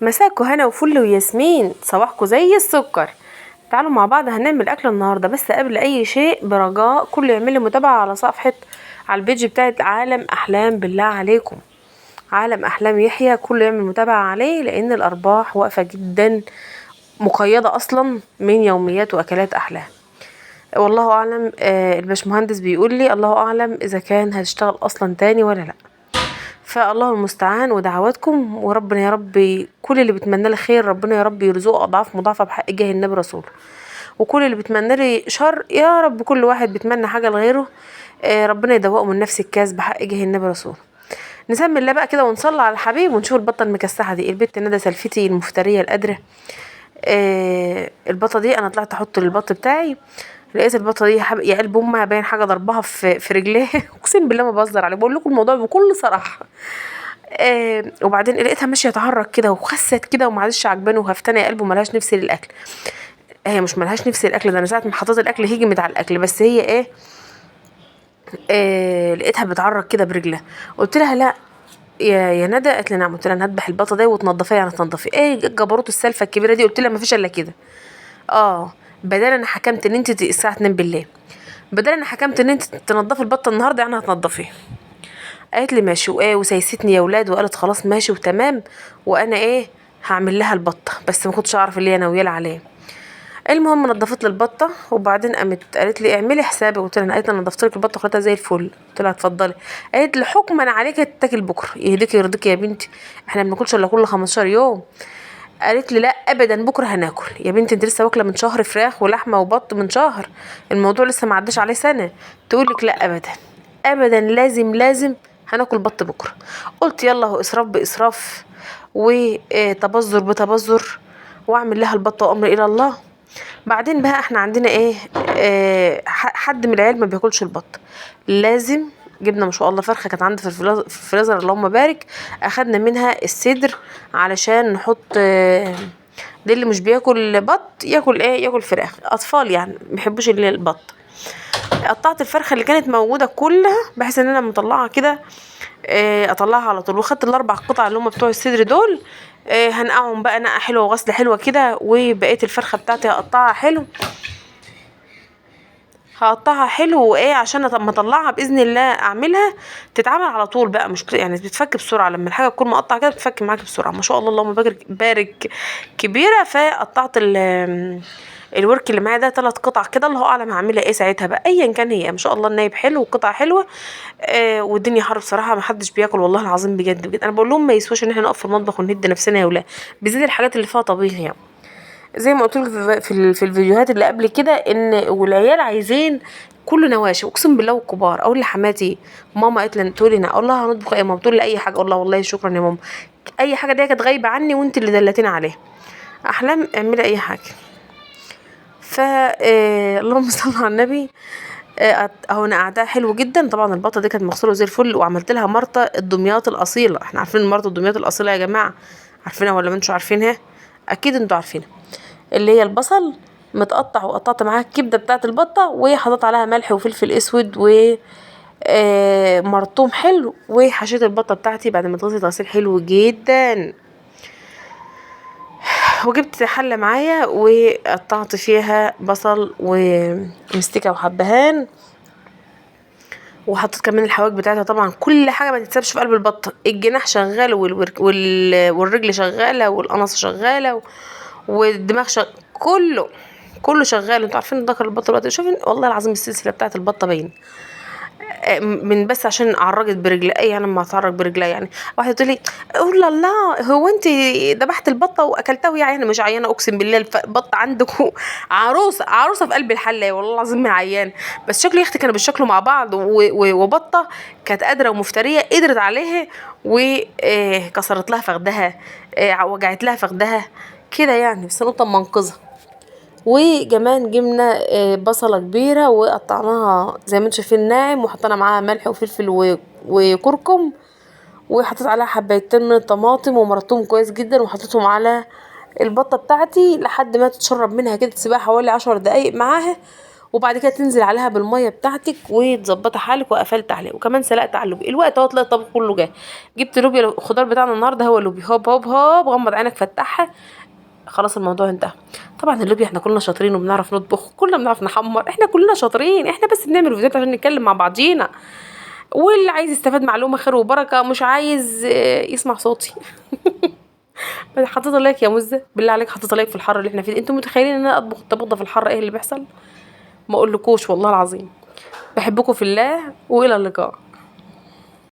مساكوا هنا وفل وياسمين، صباحكوا زي السكر. تعالوا مع بعض هنعمل اكل النهارده. بس قبل اي شيء برجاء كله يعمل لي متابعه على صفحه، على البيج بتاعت عالم احلام. بالله عليكم عالم احلام يحيى كله يعمل متابعه عليه، لان الارباح واقفه جدا، مقيده اصلا من يوميات واكلات احلام. والله اعلم. الباشمهندس بيقول لي الله اعلم اذا كان هتشتغل اصلا تاني ولا لا. فالله المستعان ودعواتكم، وربنا يا رب كل اللي بيتمنى لي خير ربنا يا رب يرزقه اضعاف مضاعفه بحق جاه النبي رسوله، وكل اللي بيتمنى لي شر يا رب كل واحد بيتمنى حاجه لغيره ربنا يدوقه من نفس الكاس بحق جاه النبي رسوله. نسمي الله بقى كده ونصلي على الحبيب ونشوف البطه المكسحه دي، البت ندى سلفتي المفتريه القادره. البطه دي انا طلعت احط البط بتاعي، لقيت البطه دي يا قلب امها باين حاجه ضربها في رجليها اقسم بالله ما بهزر عليه، بقول لكم الموضوع بكل صراحه. وبعدين لقيتها ماشيه تهرج كده وخست كده ومعلش عجباني وهفتني يا قلب وملهاش نفس للاكل. هي مش ملهاش نفس الاكل ده، انا ساعه ما حطيت الاكل هجمت على الاكل، بس هي لقيتها بتعرج كده برجلها. قلت لها لا يا ندى، قالت لي نعم. قلت لها انا هذبح البطه دي وتنضفيها، يعني تنضفي ايه جبروت السلفه الكبيره دي؟ قلت لها ما فيش الا كده. بدل انا حكمت ان انت الساعه 2 بالليل، بدل انا حكمت ان انت تنضفي البطه النهارده يعني هتنضفيها. قالت لي ماشي وسيستني يا ولاد، وقالت خلاص ماشي وتمام، وانا هعمل لها البطه، بس ما كنتش اعرف اللي هي ناويه عليه. المهم نضفت لي البطه، وبعدين قالت لي اعملي حسابي. قلت لها قالت لي انا نضفت لك البطه خليتها زي الفل. قلت لها اتفضلي. قالت لي حكما عليك تتاكل بكره. يهديكي يرضيكي يا بنتي، احنا ما بناكلش الا كل 15 يوم. قالت لي لا ابدا بكره هناكل. يا بنتي انت لسه واكله من شهر فراخ ولحمه وبط من شهر، الموضوع لسه ما عداش عليه سنه تقولك لا ابدا. ابدا لازم هناكل بط بكره. قلت يلا هو اسراف باسراف وتبذر بتبذر، واعمل لها البطه وامر الى الله. بعدين بقى احنا عندنا حد من العيال ما بياكلش البط، لازم جبنا ما شاء الله فرخه كانت عندي في الفريزر اللهم بارك، اخدنا منها الصدر علشان نحط ده اللي مش بياكل بط ياكل ياكل فراخ، اطفال يعني ما بيحبوش البط. قطعت الفرخه اللي كانت موجوده كلها بحيث ان انا مطلعها كده اطلعها على طول، وخدت الاربع قطع اللي هم بتوع الصدر دول هنقعهم بقى نقعه حلوه وغسله حلوه كده، وبقيه الفرخه بتاعتي هقطعها حلو عشان ما اطلعها باذن الله اعملها تتعمل على طول بقى، مش يعني بتتفك بسرعه لما الحاجه تكون مقطعه كده بتتفك معاك بسرعه ما شاء الله اللهم بارك كبيره. فقطعت الورك اللي معايا ده 3 قطع كده، الله اعلم هعملها ساعتها بقى ايا كان، هي ما شاء الله النايب حلو وقطع حلوه. والدنيا حر بصراحه ما حدش بياكل والله العظيم بجد انا بقول لهم ما يسواش ان احنا نقف في المطبخ ونهد نفسنا يا ولاد، بالذات الحاجات اللي فيها طبيخ يعني. زي ما قلت لك في الفيديوهات اللي قبل كده ان والعيال عايزين كله نواشف اقسم بالله، والكبار اقول لحماتي ماما قالت لي تقولي اقول لها هنطبخ يا ماما، تقول لي اي حاجه اقول لها والله شكرا يا ماما، اي حاجه دي كانت غايبه عني وانت اللي دلتيني عليها. احلام اعملي اي حاجه. اللهم صل على النبي. اهو انا قاعده حلو جدا. طبعا البطه دي كانت مغسوله زي الفل، وعملت لها مرطه الدمياط الاصيله. احنا عارفين مرطه الدمياط الاصيله يا جماعه، عارفينها ولا ما انتوا عارفينها؟ اكيد انتوا عارفينها، اللي هي البصل متقطع، وقطعت معاها الكبده بتاعه البطه وحطيت عليها ملح وفلفل اسود و مرطوم حلو، وحشيت البطه بتاعتي بعد ما اتغسلت غسيل حلو جدا. وجبت حله معايا وقطعت فيها بصل ومستكه وحبهان، وحطيت كمان الحواج بتاعتها. طبعا كل حاجه ما تتسابش في قلب البطه، الجناح شغال والرجل شغاله والقنصه شغاله والدماغ كله شغال. انتوا عارفين ذكر البطه دلوقتي شوفين والله العظيم السلسله بتاعت البطه باينه من بس عشان عرجت برجلي. انا لما اتعرج برجلي يعني واحده تقول لي قول الله هو انت ذبحت البطه واكلتها وهي عيانه؟ مش عيانه اقسم بالله، البطه عندكم عروسه في قلب الحله والله العظيم عيانه، بس شكل يختي كانوا بالشكل مع بعض وبطه كانت قادره ومفتريه قدرت عليها وكسرت لها فخدها وجعت لها فخدها كده يعني، بس نقطه منقذه. وكمان جبنا بصلة كبيرة وقطعناها زي ما انتم شايفين ناعم، وحطينا معاها ملح وفلفل وكركم، وحطيت عليها حبايتين من الطماطم ومرطوهم كويس جدا، وحطيتهم على البطة بتاعتي لحد ما تتشرب منها كده، تسيبها حوالي 10 دقايق معاها، وبعد كده تنزل عليها بالميه بتاعتك وتظبطي حالك. وقفلت عليه وكمان سلقت على اللوبيا. الوقت اهو تلاقي الطبق كله جاي. جبت لوبيا، الخضار بتاعنا النهارده هو اللوبيا. هوب هوب هوب، غمض عينك فتحها، خلاص الموضوع انتهى. طبعا اللوبيا احنا كلنا شاطرين وبنعرف نطبخ، كلنا بنعرف نحمر، احنا كلنا شاطرين، احنا بس بنعمل فيديوهات عشان نتكلم مع بعضينا. واللي عايز يستفاد معلومه خير وبركه، مش عايز يسمع صوتي. حطيت لايك يا مزه، بالله عليك حطيت لايك في الحر اللي احنا فيه. انتوا متخيلين ان انا اطبخ الطبخ ده في الحر ايه اللي بيحصل؟ ما اقولكوش والله العظيم. بحبكم في الله والى اللقاء.